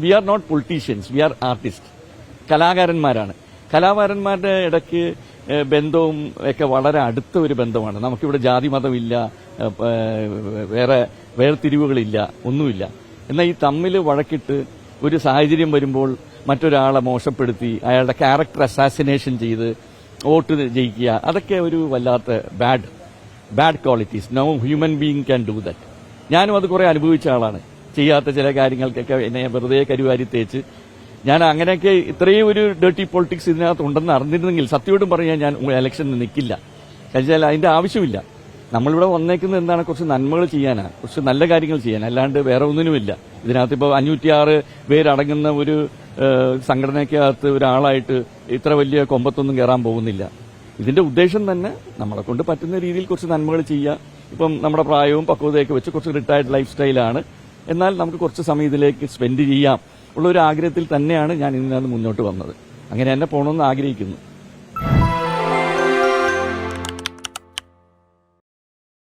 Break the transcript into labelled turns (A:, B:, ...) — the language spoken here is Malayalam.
A: V are not politicians, we are artist. കലാകാരന്മാരാണ്. കലാകാരന്മാരുടെ ഇടയ്ക്ക് ബന്ധവും ഒക്കെ വളരെ അടുത്ത ഒരു ബന്ധമാണ്. നമുക്കിവിടെ ജാതി മതമില്ല, വേറെ വേർതിരിവുകളില്ല, ഒന്നുമില്ല. എന്നാൽ ഈ തമ്മിൽ വഴക്കിട്ട് ഒരു സാഹചര്യം വരുമ്പോൾ മറ്റൊരാളെ മോശപ്പെടുത്തി അയാളുടെ ക്യാരക്ടർ അസാസിനേഷൻ ചെയ്ത് വോട്ട് ജയിക്കുക, അതൊക്കെ ഒരു വല്ലാത്ത bad qualities. No human being can do that. ഞാനും അത് കുറെ അനുഭവിച്ച ആളാണ്. ചെയ്യാത്ത ചില കാര്യങ്ങൾക്കൊക്കെ എന്നെ വെറുതെ കരുവാരി തേച്ച് ഞാൻ അങ്ങനെയൊക്കെ ഇത്രയും ഒരു ഡേർട്ടി പൊളിറ്റിക്സ് ഇതിനകത്ത് ഉണ്ടെന്ന് അറിഞ്ഞിരുന്നെങ്കിൽ സത്യമായിട്ടും പറയാൻ ഞാൻ ഇലക്ഷനിൽ നിൽക്കില്ല. കഴിഞ്ഞാൽ അതിന്റെ ആവശ്യമില്ല. നമ്മളിവിടെ വന്നേക്കുന്നത് എന്താണ്? കുറച്ച് നന്മകൾ ചെയ്യാനാണ്, കുറച്ച് നല്ല കാര്യങ്ങൾ ചെയ്യാൻ, അല്ലാണ്ട് വേറെ ഒന്നിനുമില്ല. ഇതിനകത്ത് ഇപ്പോൾ 506 പേരടങ്ങുന്ന ഒരു സംഘടനയ്ക്കകത്ത് ഒരാളായിട്ട് ഇത്ര വലിയ കൊമ്പത്തൊന്നും കയറാൻ പോകുന്നില്ല. ഇതിന്റെ ഉദ്ദേശം തന്നെ നമ്മളെ കൊണ്ട് പറ്റുന്ന രീതിയിൽ കുറച്ച് നന്മകൾ ചെയ്യുക. ഇപ്പം നമ്മുടെ പ്രായവും പക്വതയൊക്കെ വെച്ച് കുറച്ച് റിട്ടയർഡ് ലൈഫ് സ്റ്റൈലാണ്, എന്നാൽ നമുക്ക് കുറച്ച് സമയം ഇതിലേക്ക് സ്പെൻഡ് ചെയ്യാം ഉള്ള ഒരു ആഗ്രഹത്തിൽ തന്നെയാണ് ഞാൻ ഇതിനകത്ത് മുന്നോട്ട് വന്നത്. അങ്ങനെ തന്നെ പോകണമെന്ന് ആഗ്രഹിക്കുന്നു.